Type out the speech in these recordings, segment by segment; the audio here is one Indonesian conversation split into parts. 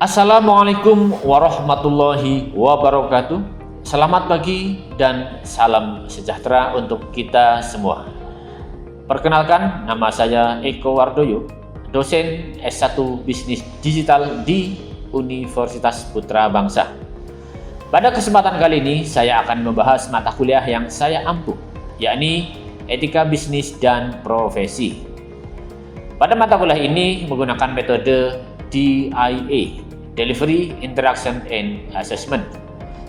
Assalamualaikum warahmatullahi wabarakatuh. Selamat pagi dan salam sejahtera untuk kita semua. Perkenalkan, nama saya Eko Wardoyo, dosen S1 Bisnis Digital di Universitas Putra Bangsa. Pada kesempatan kali ini, saya akan membahas mata kuliah yang saya ampuh, yakni Etika Bisnis dan Profesi. Pada mata kuliah ini menggunakan metode DIA, Delivery, Interaction, and Assessment,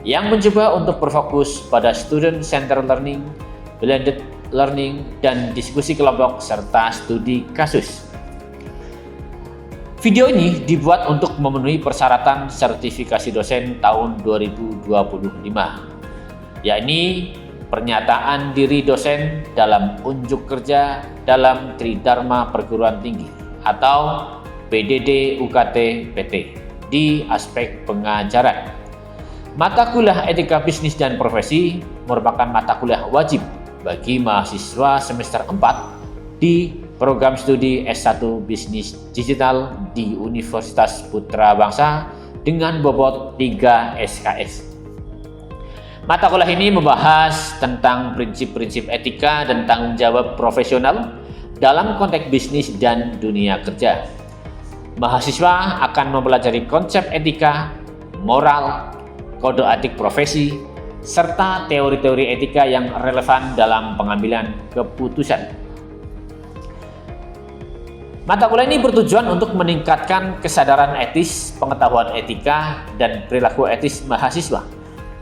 yang mencoba untuk berfokus pada Student Centered Learning, Blended Learning, dan diskusi kelompok serta studi kasus. Video ini dibuat untuk memenuhi persyaratan sertifikasi dosen tahun 2025, yakni pernyataan diri dosen dalam unjuk kerja dalam Tridharma Perguruan Tinggi atau PDD UKT PT di aspek pengajaran. Mata kuliah Etika Bisnis dan Profesi merupakan mata kuliah wajib bagi mahasiswa semester 4 di program studi S1 Bisnis Digital di Universitas Putra Bangsa dengan bobot 3 SKS. Mata kuliah ini membahas tentang prinsip-prinsip etika dan tanggung jawab profesional dalam konteks bisnis dan dunia kerja. Mahasiswa akan mempelajari konsep etika, moral, kode etik profesi, serta teori-teori etika yang relevan dalam pengambilan keputusan. Mata kuliah ini bertujuan untuk meningkatkan kesadaran etis, pengetahuan etika, dan perilaku etis mahasiswa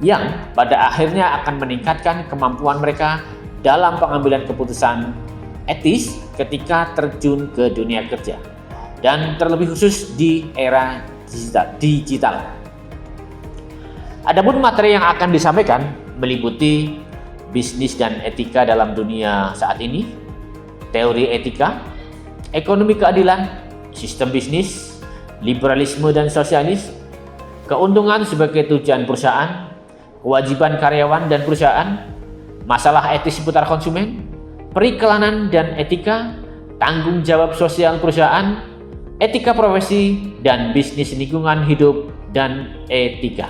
yang pada akhirnya akan meningkatkan kemampuan mereka dalam pengambilan keputusan etis ketika terjun ke dunia kerja, dan terlebih khusus di era digital. Adapun materi yang akan disampaikan meliputi bisnis dan etika dalam dunia saat ini, teori etika, ekonomi keadilan, sistem bisnis, liberalisme dan sosialis, keuntungan sebagai tujuan perusahaan, kewajiban karyawan dan perusahaan, masalah etis seputar konsumen, periklanan dan etika, tanggung jawab sosial perusahaan, etika profesi, dan bisnis lingkungan hidup dan etika.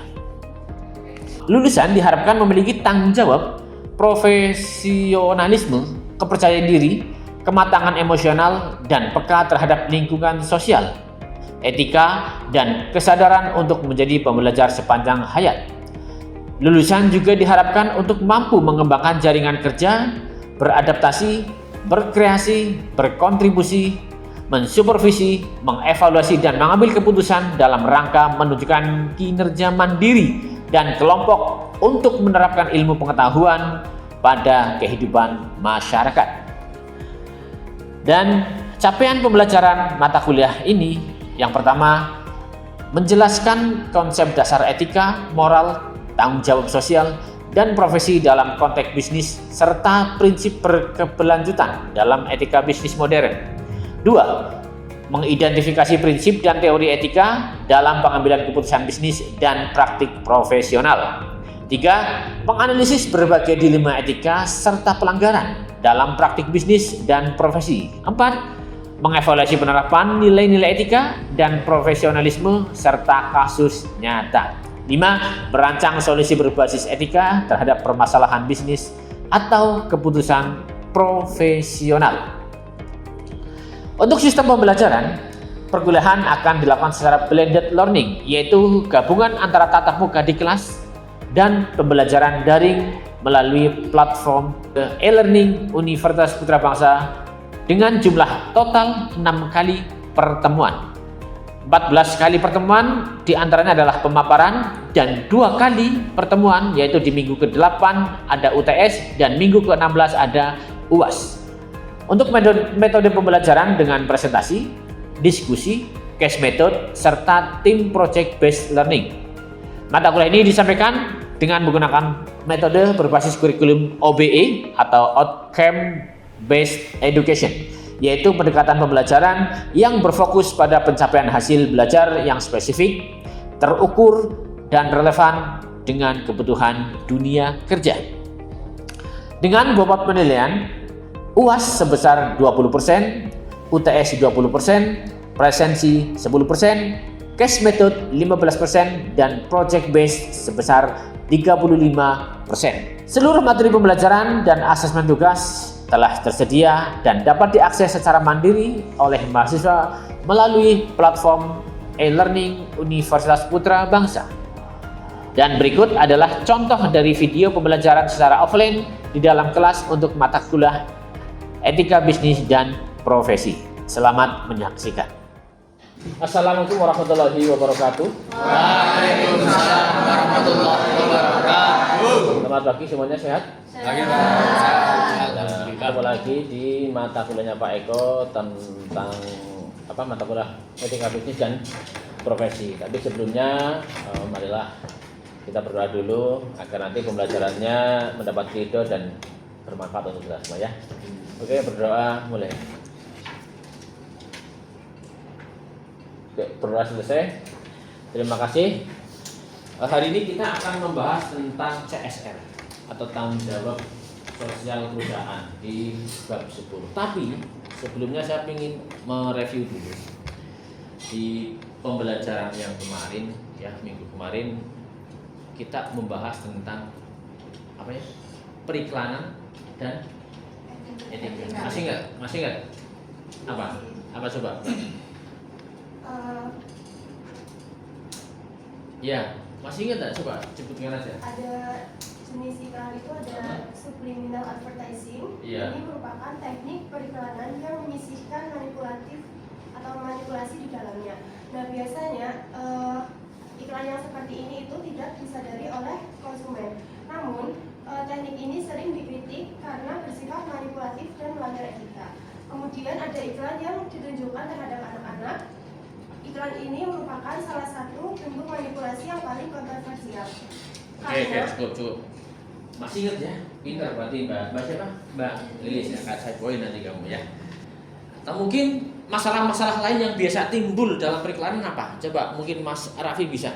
Lulusan diharapkan memiliki tanggung jawab, profesionalisme, kepercayaan diri, kematangan emosional, dan peka terhadap lingkungan sosial, etika, dan kesadaran untuk menjadi pembelajar sepanjang hayat. Lulusan juga diharapkan untuk mampu mengembangkan jaringan kerja, beradaptasi, berkreasi, berkontribusi, mensupervisi, mengevaluasi, dan mengambil keputusan dalam rangka menunjukkan kinerja mandiri dan kelompok untuk menerapkan ilmu pengetahuan pada kehidupan masyarakat. Dan capaian pembelajaran mata kuliah ini yang pertama, menjelaskan konsep dasar etika, moral, tanggung jawab sosial, dan profesi dalam konteks bisnis serta prinsip berkeberlanjutan dalam etika bisnis modern. 2. Mengidentifikasi prinsip dan teori etika dalam pengambilan keputusan bisnis dan praktik profesional. 3. Menganalisis berbagai dilema etika serta pelanggaran dalam praktik bisnis dan profesi. 4. Mengevaluasi penerapan nilai-nilai etika dan profesionalisme serta kasus nyata. 5. Merancang solusi berbasis etika terhadap permasalahan bisnis atau keputusan profesional. Untuk sistem pembelajaran, perkuliahan akan dilakukan secara blended learning, yaitu gabungan antara tatap muka di kelas dan pembelajaran daring melalui platform e-learning Universitas Putra Bangsa dengan jumlah total 6 kali pertemuan. 14 kali pertemuan diantaranya adalah pemaparan, dan 2 kali pertemuan yaitu di minggu ke-8 ada UTS dan minggu ke-16 ada UAS. Untuk metode pembelajaran dengan presentasi, diskusi, case method, serta tim project based learning. Mata kuliah ini disampaikan dengan menggunakan metode berbasis kurikulum OBE atau Outcome Based Education, yaitu pendekatan pembelajaran yang berfokus pada pencapaian hasil belajar yang spesifik, terukur, dan relevan dengan kebutuhan dunia kerja. Dengan bobot penilaian UAS sebesar 20%, UTS 20%, presensi 10%, cash method 15%, dan project based sebesar 35%. Seluruh materi pembelajaran dan asesmen tugas telah tersedia dan dapat diakses secara mandiri oleh mahasiswa melalui platform e-learning Universitas Putra Bangsa. Dan berikut adalah contoh dari video pembelajaran secara offline di dalam kelas untuk mata kuliah Etika Bisnis dan Profesi. Selamat menyaksikan. Assalamualaikum warahmatullahi wabarakatuh. Waalaikumsalam warahmatullahi wabarakatuh. Selamat pagi semuanya, sehat? Ketemu lagi di mata kuliahnya Pak Eko tentang mata kuliah Etika Bisnis dan Profesi. Tapi sebelumnya marilah kita berdoa dulu agar nanti pembelajarannya mendapat ridho dan bermanfaat untuk kita semua ya. Oke, berdoa mulai. Oke, berdoa selesai. Terima kasih. Hari ini kita akan membahas tentang CSR atau tanggung jawab sosial perusahaan di bab 10. Tapi sebelumnya saya ingin mereview dulu di pembelajaran yang kemarin ya, minggu kemarin kita membahas tentang periklanan dan etika. Masih nggak? Apa coba? Ya, masih ingat nggak? Coba sebutkan aja. Ada jenis iklan itu ada subliminal advertising. Iya. Ini merupakan teknik periklanan yang menyisihkan manipulatif atau manipulasi di dalamnya. Nah, biasanya iklan yang seperti ini itu tidak disadari oleh konsumen. Namun teknik ini sering dikritik karena bersifat manipulatif dan melanggar etika. Kemudian ada iklan yang ditunjukkan terhadap anak-anak. Iklan ini merupakan salah satu bentuk manipulasi yang paling kontroversial. Oke, cukup. Masih ingat ya? Pintar berarti Mbak siapa? Mbak Lilis ya, saya poin nanti kamu ya. Atau mungkin masalah-masalah lain yang biasa timbul dalam periklanan apa? Coba mungkin Mas Raffi bisa.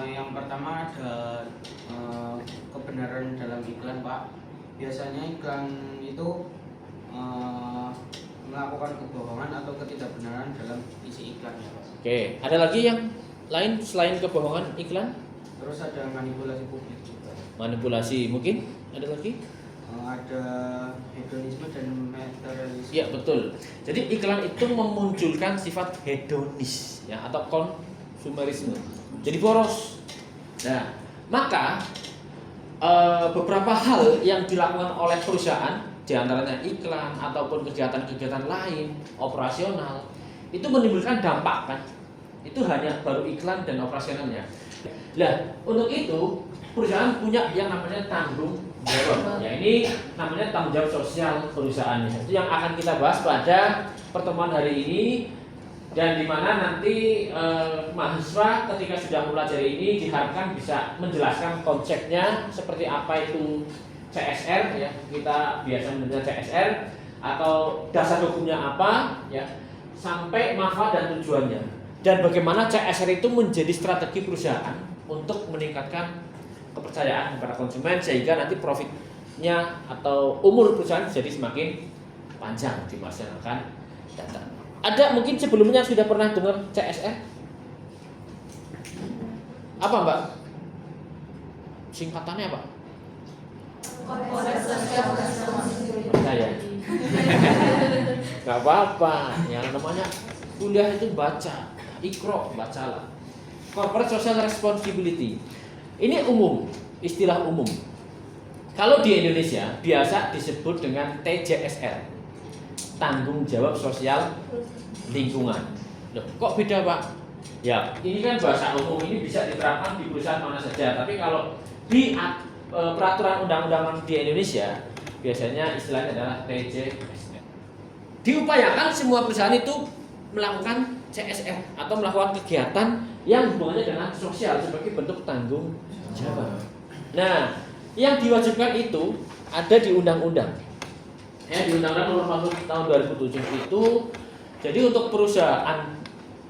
Yang pertama ada kebenaran dalam iklan, Pak. Biasanya iklan itu melakukan kebohongan atau ketidakbenaran dalam isi iklannya, Pak. Oke, ada lagi yang lain selain kebohongan iklan? Terus ada manipulasi publik juga. Manipulasi mungkin ada lagi? Ada hedonisme dan materialisme. Iya betul. Jadi iklan itu memunculkan sifat hedonis ya atau konsumerisme. Jadi boros. Nah, maka beberapa hal yang dilakukan oleh perusahaan, diantaranya iklan ataupun kegiatan-kegiatan lain operasional, itu menimbulkan dampak kan? Itu hanya baru iklan dan operasionalnya. Nah, untuk itu perusahaan punya yang namanya tanggung jawab. Ya, ini namanya tanggung jawab sosial perusahaan. Itu yang akan kita bahas pada pertemuan hari ini, dan di mana nanti mahasiswa ketika sudah mempelajari ini diharapkan bisa menjelaskan konsepnya seperti apa itu CSR ya. Kita biasa mendengar CSR atau dasar hukumnya apa ya, sampai manfaat dan tujuannya. Dan bagaimana CSR itu menjadi strategi perusahaan untuk meningkatkan kepercayaan kepada konsumen sehingga nanti profitnya atau umur perusahaan jadi semakin panjang di masa yang akan datang. Ada mungkin sebelumnya sudah pernah dengar CSR? Apa Mbak? Singkatannya apa? Saya. Gak apa-apa, yang namanya kuliah itu baca, Iqra, bacalah. Corporate Social Responsibility. Ini umum, istilah umum. Kalau di Indonesia biasa disebut dengan TJSR, tanggung jawab sosial lingkungan. Loh, kok beda Pak? Ya, ini kan bahasa umum, ini bisa diterapkan di perusahaan mana saja. Tapi kalau di peraturan undang-undangan di Indonesia, biasanya istilahnya adalah TJSR. Diupayakan semua perusahaan itu melakukan CSR atau melakukan kegiatan yang hubungannya dengan sosial sebagai bentuk tanggung jawab. Nah, yang diwajibkan itu ada di undang-undang. Ya, di Undang-Undang Nomor 40 tahun 2007 itu, jadi untuk perusahaan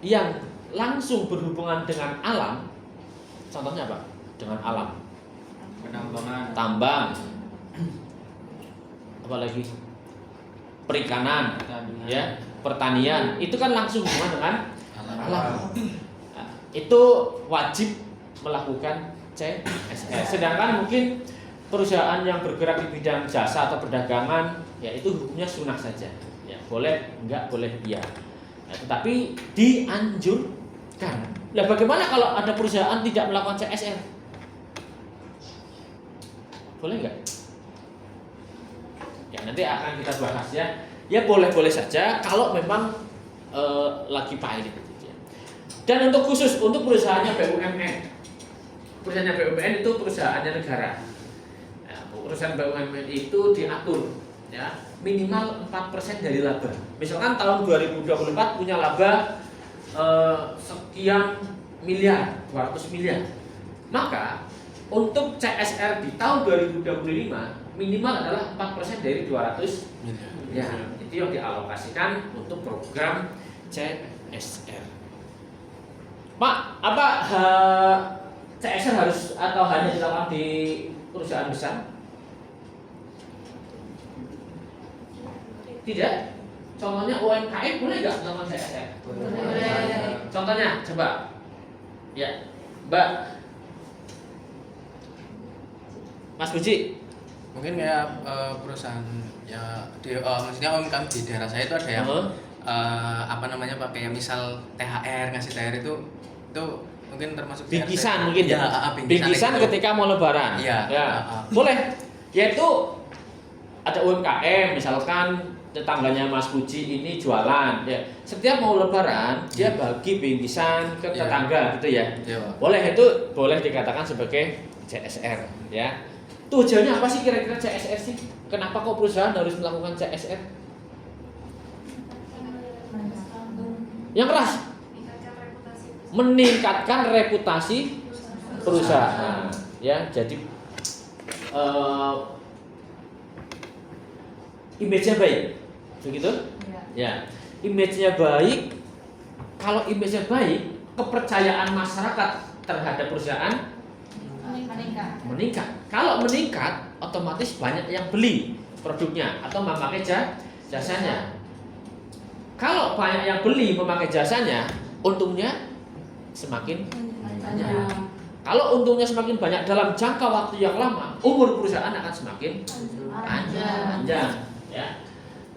yang langsung berhubungan dengan alam, contohnya apa? Dengan alam, Penambangan, tambang, apalagi perikanan, ya, pertanian, itu kan langsung hubungan dengan halal. Nah, itu wajib melakukan CSR. Sedangkan mungkin perusahaan yang bergerak di bidang jasa atau perdagangan, ya itu hukumnya sunnah saja. Ya, boleh, enggak, boleh, iya. Nah, tetapi dianjurkan. Nah, bagaimana kalau ada perusahaan tidak melakukan CSR? Boleh enggak? Ya, nanti akan kita bahas ya. Ya boleh-boleh saja kalau memang lagi pahit gitu ya. Dan untuk khusus untuk perusahaannya BUMN. Perusahaannya BUMN itu perusahaannya negara. Ya, perusahaan BUMN itu diatur ya, minimal 4% dari laba. Misalkan tahun 2024 punya laba sekian miliar, 200 miliar. Maka untuk CSR di tahun 2025 minimal adalah 4% dari 200 miliar. Itu yang dialokasikan untuk program CSR. Pak, apa CSR harus atau hanya dilakukan di perusahaan besar? Tidak. Contohnya UMKM boleh nggak melakukan CSR? Boleh. Contohnya, coba. Ya, Mbak. Mas Puji. Mungkin kayak perusahaan ya maksudnya UMKM di daerah saya itu ada yang pakai misal THR, ngasih THR itu mungkin termasuk bingkisan mungkin ya, bingkisan gitu. ketika mau lebaran ya. Boleh, yaitu ada UMKM misalkan tetangganya Mas Puji ini jualan ya, setiap mau lebaran dia bagi bingkisan ke tetangga gitu ya. Boleh, itu boleh dikatakan sebagai CSR ya. Tujuannya apa sih kira-kira CSR sih? Kenapa kok perusahaan harus melakukan CSR? Yang keras? Meningkatkan reputasi perusahaan. Ya, jadi image-nya baik, begitu? Ya, image-nya baik. Kalau image-nya baik, kepercayaan masyarakat terhadap perusahaan meningkat. Kalau meningkat, otomatis banyak yang beli produknya atau memakai jasanya. Kalau banyak yang beli memakai jasanya, untungnya semakin banyak. Kalau untungnya semakin banyak dalam jangka waktu yang lama, umur perusahaan akan semakin panjang. Ya.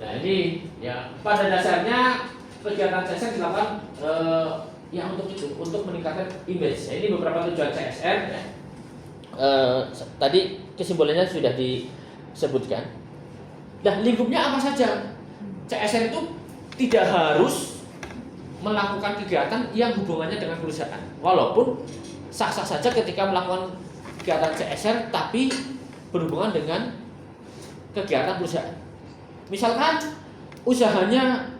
Nah ini ya pada dasarnya kegiatan CSR dilakukan ya untuk itu, untuk meningkatkan image. Nah, ini beberapa tujuan CSR. Ya. Tadi kesimpulannya sudah disebutkan. Nah, lingkupnya apa saja? CSR itu tidak harus melakukan kegiatan yang hubungannya dengan perusahaan. Walaupun sah-sah saja ketika melakukan kegiatan CSR tapi berhubungan dengan kegiatan perusahaan. Misalkan usahanya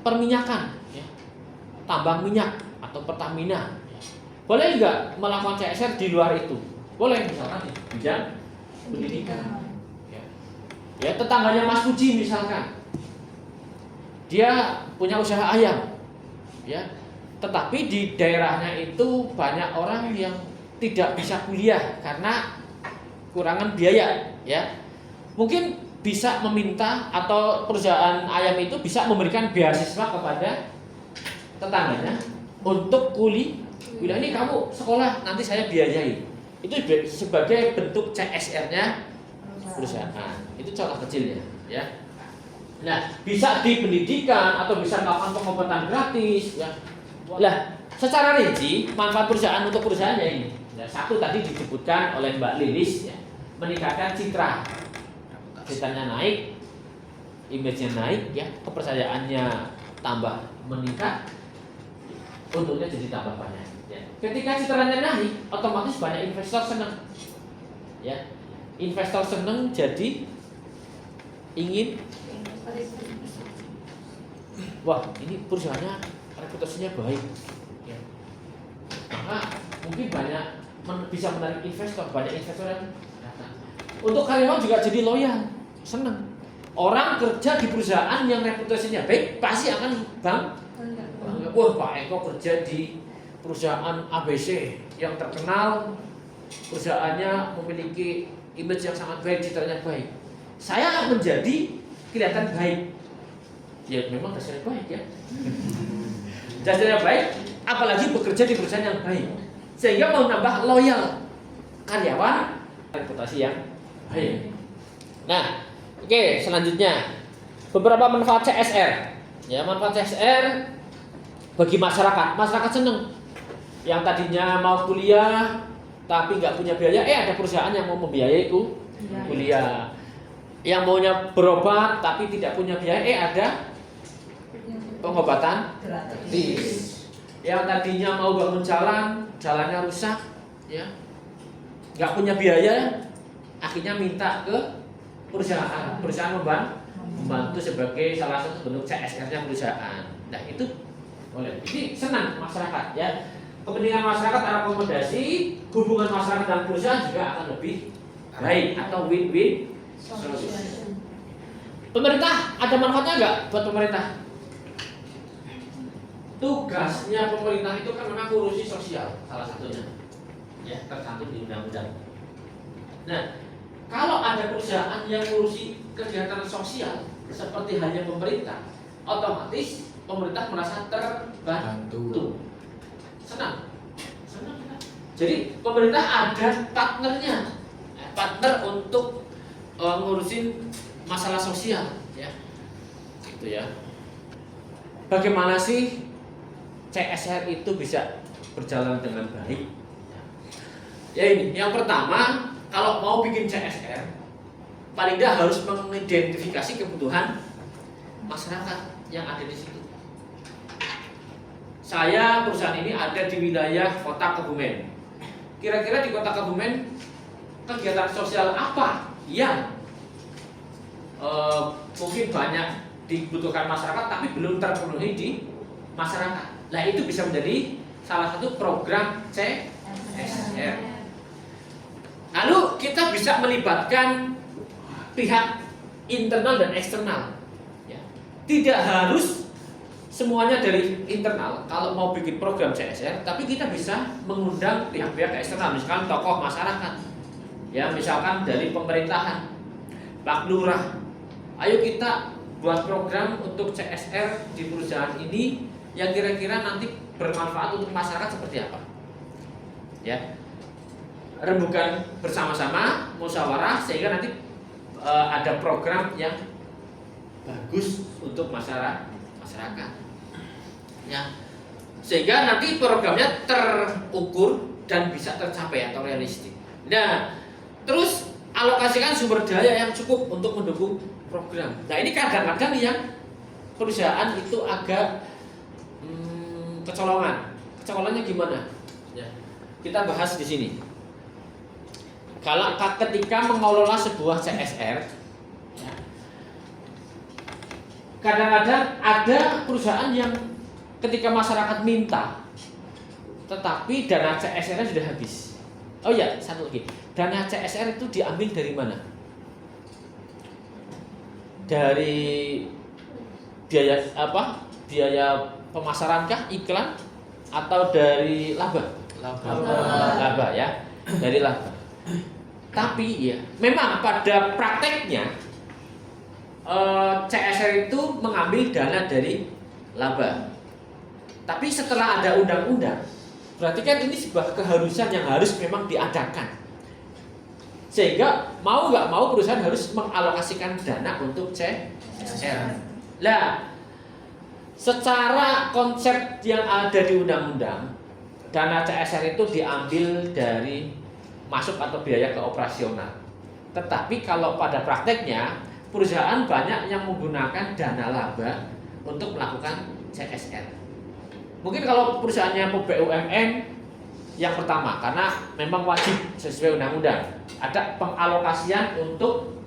perminyakan, ya, tambang minyak atau Pertamina. Boleh nggak melakukan CSR di luar itu? Boleh, misalkan di bidang pendidikan. Ya, tetangganya Mas Puji misalkan, dia punya usaha ayam, ya. Tetapi di daerahnya itu banyak orang yang tidak bisa kuliah karena kurangan biaya, ya. Mungkin bisa meminta atau perusahaan ayam itu bisa memberikan beasiswa kepada tetangganya untuk kuliah. Ini kamu sekolah, nanti saya biayai. Itu sebagai bentuk CSR-nya perusahaan. Itu contoh kecilnya, ya. Nah, bisa di pendidikan atau bisa melakukan pengobatan gratis, ya. Lah, secara rinci manfaat perusahaan untuk perusahaannya ini. Nah, satu tadi disebutkan oleh Mbak Lilis, ya, meningkatkan citra. Citranya naik, image-nya naik, ya, kepercayaannya tambah meningkat, untungnya jadi tambah banyak. Ya. Ketika citranya naik, otomatis banyak investor senang. Ya, investor senang jadi ingin, wah ini perusahaannya reputasinya baik. Ya. Maka mungkin banyak bisa menarik investor, banyak investor yang datang. Untuk karyawan juga jadi loyal, senang. Orang kerja di perusahaan yang reputasinya baik pasti akan bangga. Wah, Pak Eko kerja di perusahaan ABC yang terkenal, perusahaannya memiliki image yang sangat baik, citranya baik. Saya menjadi kelihatan baik. Ya memang dasarnya baik, ya. Dasarnya baik, apalagi bekerja di perusahaan yang baik, sehingga mau nambah loyal karyawan, reputasi yang baik. Nah, oke, selanjutnya beberapa manfaat CSR. Ya, manfaat CSR bagi masyarakat. Masyarakat seneng. Yang tadinya mau kuliah tapi nggak punya biaya, ada perusahaan yang mau membiayai kuliah. Yang maunya berobat tapi tidak punya biaya, ada pengobatan gratis. Yang tadinya mau bangun jalan, jalannya rusak, ya, nggak punya biaya, akhirnya minta ke perusahaan. Perusahaan membantu sebagai salah satu bentuk CSR-nya perusahaan. Nah, itu boleh. Jadi senang masyarakat, ya. Kepentingan masyarakat terakomodasi, hubungan masyarakat dan perusahaan juga akan lebih baik atau win-win solution. Pemerintah ada manfaatnya nggak buat pemerintah? Tugasnya pemerintah itu kan memang ngurusi sosial, salah satunya, ya, tercantum di undang-undang. Nah, kalau ada perusahaan yang ngurusi kegiatan sosial seperti halnya pemerintah, otomatis pemerintah merasa terbantu. Senang. Jadi pemerintah ada partnernya, partner untuk ngurusin masalah sosial, ya, gitu ya. Bagaimana sih CSR itu bisa berjalan dengan baik? Ya ini, yang pertama, kalau mau bikin CSR, paling tidak harus mengidentifikasi kebutuhan masyarakat yang ada di situ. Saya perusahaan ini ada di wilayah Kota Kebumen. Kira-kira di Kota Kebumen kegiatan sosial apa yang mungkin banyak dibutuhkan masyarakat tapi belum terpenuhi di masyarakat. Nah, itu bisa menjadi salah satu program CSR. Lalu kita bisa melibatkan pihak internal dan eksternal, ya. Tidak harus semuanya dari internal kalau mau bikin program CSR, tapi kita bisa mengundang pihak-pihak eksternal, misalkan tokoh masyarakat, ya, misalkan dari pemerintahan, Pak Lurah. Ayo kita buat program untuk CSR di perusahaan ini yang kira-kira nanti bermanfaat untuk masyarakat seperti apa, ya. Rembukan bersama-sama, musyawarah, sehingga nanti ada program yang bagus untuk masyarakat. Ya, sehingga nanti programnya terukur dan bisa tercapai atau realistik. Nah, terus alokasikan sumber daya yang cukup untuk mendukung program. Nah, ini kadang-kadang yang perusahaan itu agak kecolongan. Kecolongannya gimana? Ya, kita bahas di sini. Kalau ketika mengelola sebuah CSR, ya, kadang-kadang ada perusahaan yang ketika masyarakat minta, tetapi dana CSR-nya sudah habis. Oh ya, satu lagi. Dana CSR itu diambil dari mana? Dari biaya apa? Biaya pemasarankah, iklan, atau dari laba? Laba, ya. Dari laba. Tapi ya, memang pada prakteknya CSR itu mengambil dana dari laba. Tapi setelah ada undang-undang, berarti kan ini sebuah keharusan yang harus memang diadakan. Sehingga mau nggak mau perusahaan harus mengalokasikan dana untuk CSR. Nah, secara konsep yang ada di undang-undang, dana CSR itu diambil dari masuk atau biaya ke operasional. Tetapi kalau pada prakteknya, perusahaan banyak yang menggunakan dana laba untuk melakukan CSR. Mungkin kalau perusahaannya BUMN yang pertama, karena memang wajib sesuai undang-undang, ada pengalokasian untuk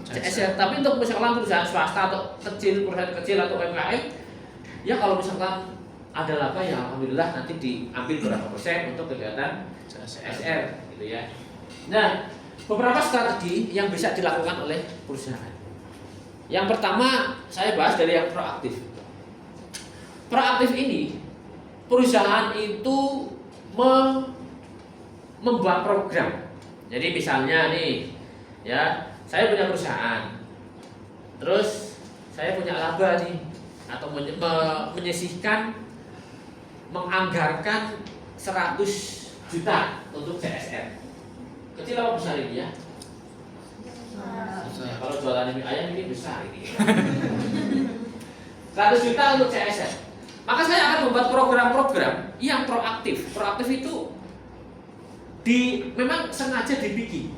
CSR. Tapi untuk misalkan perusahaan swasta atau perusahaan kecil atau UMKM, ya kalau misalkan ada laba, ya alhamdulillah nanti diambil berapa persen untuk kegiatan CSR, gitu ya. Nah, beberapa strategi yang bisa dilakukan oleh perusahaan. Yang pertama, saya bahas dari yang proaktif. Proaktif ini, perusahaan itu membuat program. Jadi misalnya nih, ya, saya punya perusahaan, terus saya punya laba nih, atau menyisihkan menganggarkan 100 juta untuk CSR. Kecil apa besar ini ya? Ya, kalau jualan mie ayam ini besar ini. 100 juta untuk CSR. Maka saya akan membuat program-program yang proaktif. Proaktif itu memang sengaja dibikin.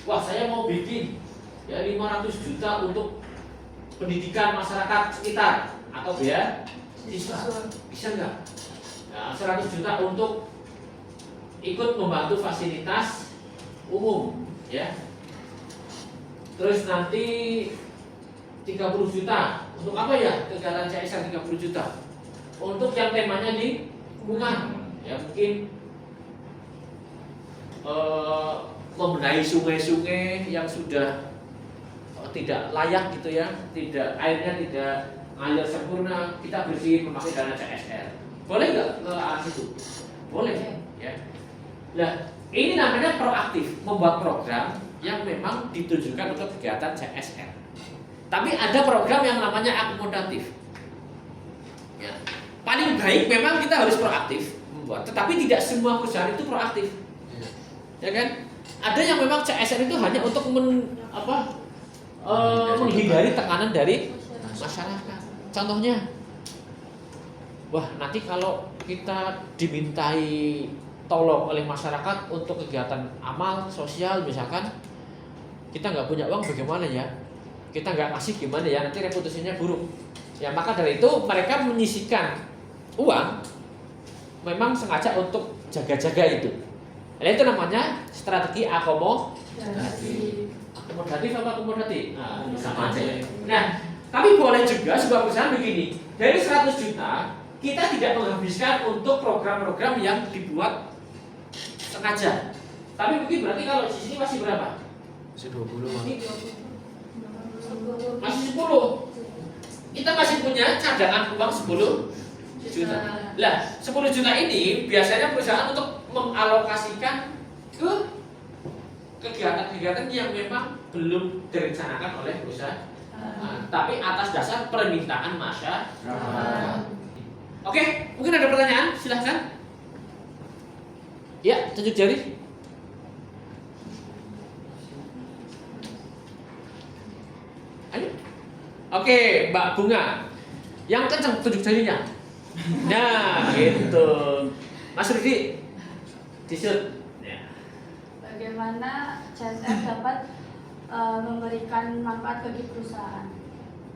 Wah, saya mau bikin ya 500 juta untuk pendidikan masyarakat sekitar atau biaya siswa. Bisa nggak? Ya, 100 juta untuk ikut membantu fasilitas umum, ya. Terus nanti 30 juta untuk apa ya? Kegiatan CSR 30 juta. Untuk yang temanya di lingkungan, ya mungkin membenahi sungai-sungai yang sudah tidak layak gitu ya, airnya tidak ngalir sempurna, kita bersihin memakai dana CSR. Boleh nggak ke arah situ? Boleh, ya. Nah, ini namanya proaktif, membuat program yang memang ditujukan untuk kegiatan CSR. Tapi ada program yang namanya akomodatif. Ya. Paling baik memang kita harus proaktif membuat, tetapi tidak semua perusahaan itu proaktif. Ya kan? Ada yang memang CSR itu hanya untuk menghindari tekanan dari masyarakat. Contohnya, wah nanti kalau kita dimintai tolong oleh masyarakat untuk kegiatan amal sosial misalkan, kita nggak punya uang bagaimana ya? Kita nggak kasih gimana ya? Nanti reputasinya buruk. Ya maka dari itu mereka menyisihkan uang, memang sengaja untuk jaga-jaga itu. Nah, itu namanya strategi akomodatif. Akomodatif apa akomodatif? Nah, sama aja ya. Nah, tapi boleh juga sebuah perusahaan begini. Dari 100 juta, kita tidak menghabiskan untuk program-program yang dibuat sengaja. Tapi mungkin berarti kalau di sini masih berapa? Masih 20. Masih 10. Kita masih punya cadangan uang 10 juta. Lah, 10 juta ini biasanya perusahaan untuk mengalokasikan ke kegiatan-kegiatan yang memang belum direncanakan oleh perusahaan. Tapi atas dasar permintaan masyarakat. Oke, mungkin ada pertanyaan? Silahkan. Ya, tunjuk jari. Ayo. Oke, Mbak Bunga. Yang kencang tunjuk jarinya. Nah, gitu. Mas Rudi, disut. Ya. Bagaimana CSR dapat memberikan manfaat bagi perusahaan?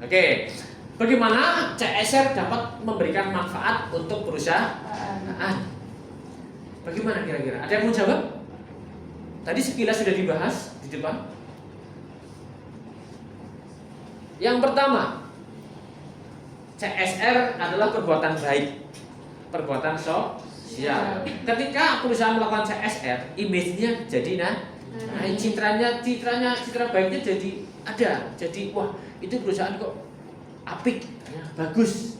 Oke, bagaimana CSR dapat memberikan manfaat untuk perusahaan? Bagaimana kira-kira? Ada yang mau jawab? Tadi sekilas sudah dibahas di depan. Yang pertama, CSR adalah perbuatan baik, perbuatan sosial. Ketika perusahaan melakukan CSR, image-nya jadi citra baiknya jadi ada. Jadi wah, itu perusahaan kok apik, ya, bagus,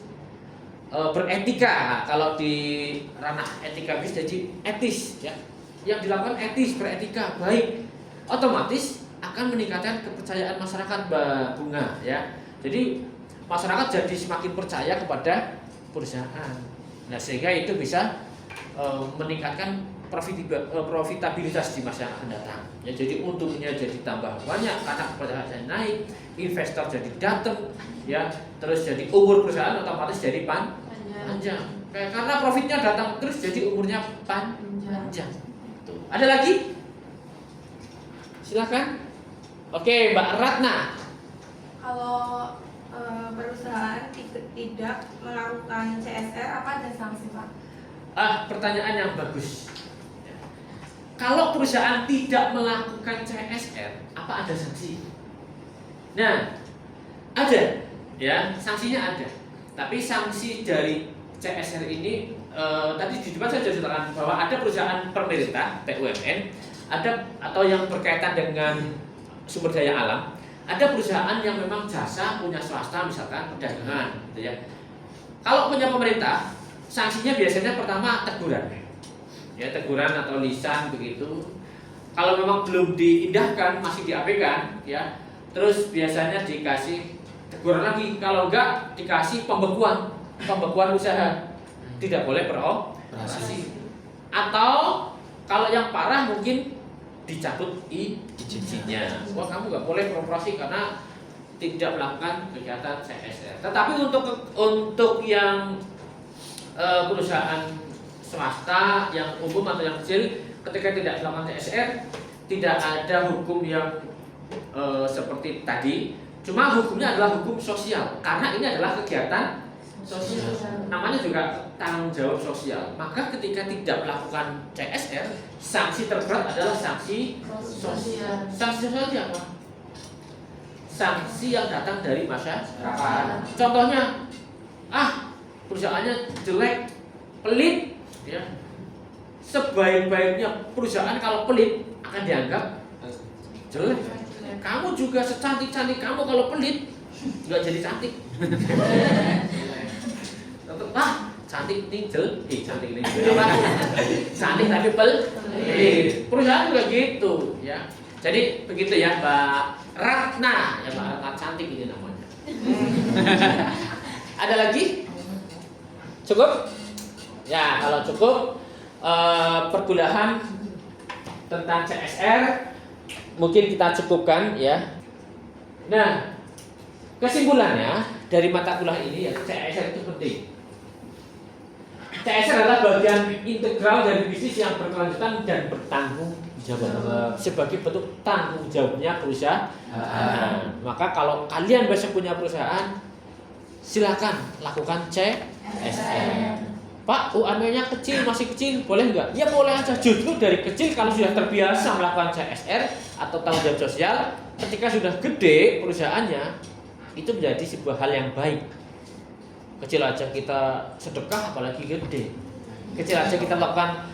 beretika. Nah, kalau di ranah etika bisnis jadi etis, ya. Yang dilakukan etis, beretika, baik, otomatis akan meningkatkan kepercayaan masyarakat, Mbak Bunga, ya. Jadi masyarakat jadi semakin percaya kepada perusahaan. Nah, sehingga itu bisa meningkatkan profitabilitas di masa yang akan datang. Ya, jadi untungnya jadi tambah banyak karena kepercayaan naik, investor jadi datang, ya. Terus jadi umur perusahaan otomatis jadi panjang. Karena profitnya datang terus jadi umurnya panjang. Tuh. Ada lagi? Silakan. Oke, Mbak Ratna. Kalau perusahaan tidak melakukan CSR, apa ada sanksi, Pak? Pertanyaan yang bagus. Kalau perusahaan tidak melakukan CSR, apa ada sanksi? Nah, ada, ya, sanksinya ada. Tapi sanksi dari CSR ini tadi di depan saya sudah ceritakan bahwa ada perusahaan pemerintah BUMN, ada atau yang berkaitan dengan sumber daya alam. Ada perusahaan yang memang jasa punya swasta, misalkan perdagangan, gitu ya. Kalau punya pemerintah, sanksinya biasanya pertama teguran, ya, teguran atau lisan begitu. Kalau memang belum diindahkan, masih diabaikan, ya, terus biasanya dikasih teguran lagi. Kalau enggak, dikasih pembekuan usaha. tidak boleh beroperasi. Atau kalau yang parah mungkin dicabut izinnya. Wah, kamu nggak boleh beroperasi karena tidak melakukan kegiatan CSR. Tetapi untuk yang perusahaan swasta yang umum atau yang kecil, ketika tidak melakukan CSR, tidak ada hukum yang seperti tadi. Cuma hukumnya adalah hukum sosial, karena ini adalah kegiatan sosial. Namanya juga tanggung jawab sosial. Maka ketika tidak melakukan CSR, sanksi terberat adalah sanksi sosial. Sanksi sosial itu apa? Sanksi yang datang dari masyarakat. Contohnya, perusahaannya jelek, pelit, ya. Sebaik-baiknya perusahaan kalau pelit akan dianggap jelek. Kamu juga secantik-cantik kamu kalau pelit nggak jadi cantik. Tetap cantik ini cantik ini apa? Cantik tapi pelit. Perusahaan juga gitu, ya. Jadi begitu ya, Mbak Ratna, ya Mbak Ratna cantik ini namanya. Ada lagi? Cukup? Ya, kalau cukup perkuliahan tentang CSR mungkin kita cukupkan ya. Nah, kesimpulannya dari mata kuliah ini ya, CSR itu penting. CSR adalah bagian integral dari bisnis yang berkelanjutan dan bertanggung jawab sebagai bentuk tanggung jawabnya perusahaan. Maka kalau kalian besok punya perusahaan, silakan lakukan CSR. Pak, UMR-nya kecil, masih kecil, boleh nggak? Ya boleh aja. Justru dari kecil kalau sudah terbiasa melakukan CSR atau tanggung jawab sosial, ketika sudah gede perusahaannya, itu menjadi sebuah hal yang baik. Kecil aja kita sedekah, apalagi gede. Kecil aja kita lakukan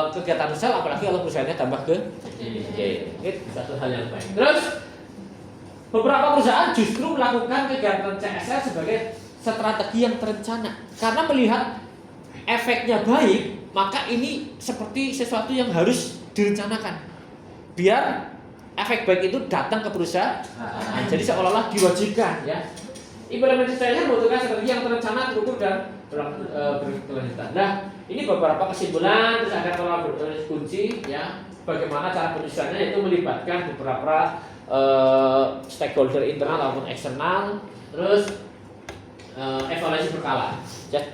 kegiatan sosial, apalagi kalau perusahaannya tambah gede. Itu satu hal yang baik. Terus beberapa perusahaan justru melakukan kegiatan CSR sebagai strategi yang terencana karena melihat efeknya baik, maka ini seperti sesuatu yang harus direncanakan biar efek baik itu datang ke perusahaan. Jadi seolah-olah diwajibkan ya. Implementasi CSR membutuhkan strategi yang terencana, terukur dan berkelanjutan. Nah, ini beberapa kesimpulan, terus ada pola kunci ya. Bagaimana cara penyusunannya, itu melibatkan beberapa stakeholder internal maupun eksternal, terus evaluasi berkala.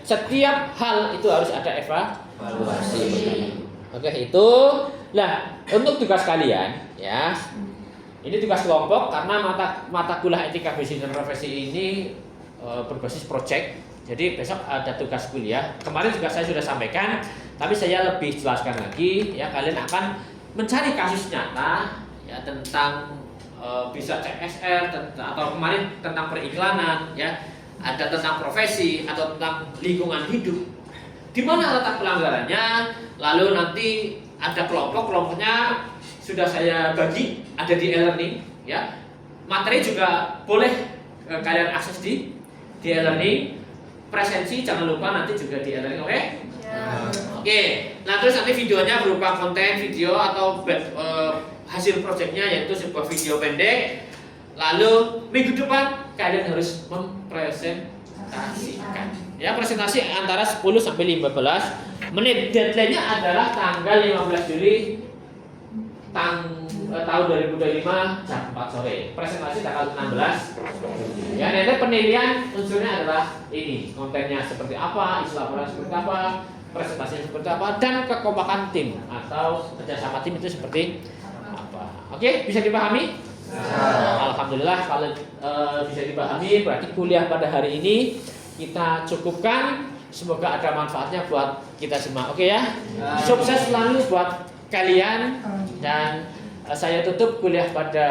Setiap hal itu harus ada evaluasi. Oke, itu. Nah, untuk tugas kalian ya. Ini tugas kelompok karena mata kuliah etika bisnis dan profesi ini berbasis project. Jadi besok ada tugas kuliah. Kemarin juga saya sudah sampaikan, tapi saya lebih jelaskan lagi ya. Kalian akan mencari kasus nyata ya tentang bisa CSR atau kemarin tentang periklanan ya. Ada tentang profesi atau tentang lingkungan hidup, di mana letak pelanggarannya. Lalu nanti ada kelompoknya sudah saya bagi, ada di e-learning ya. Materi juga boleh kalian akses di e-learning. Presensi jangan lupa nanti juga di e-learning, oke? Oke. Nah terus nanti videonya berupa konten video atau hasil proyeknya, yaitu sebuah video pendek. Lalu minggu depan kalian harus mempresentasikan. Ya, presentasi antara 10 sampai 15 menit. Deadline-nya adalah tanggal 15 Juli tahun 2025 jam 4 sore. Presentasi tanggal 16. Ya, nanti penilaian unsurnya adalah ini, kontennya seperti apa, isi laporan seperti apa, presentasinya seperti apa, dan kekompakan tim atau kerjasama tim itu seperti apa. Oke, bisa dipahami? Alhamdulillah kalau bisa dipahami, berarti kuliah pada hari ini kita cukupkan. Semoga ada manfaatnya buat kita semua. Oke ya. Sukses selalu buat kalian. Dan saya tutup kuliah pada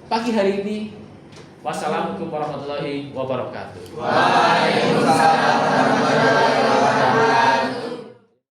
pagi hari ini. Wassalamualaikum warahmatullahi wabarakatuh. Waalaikumsalam warahmatullahi wabarakatuh.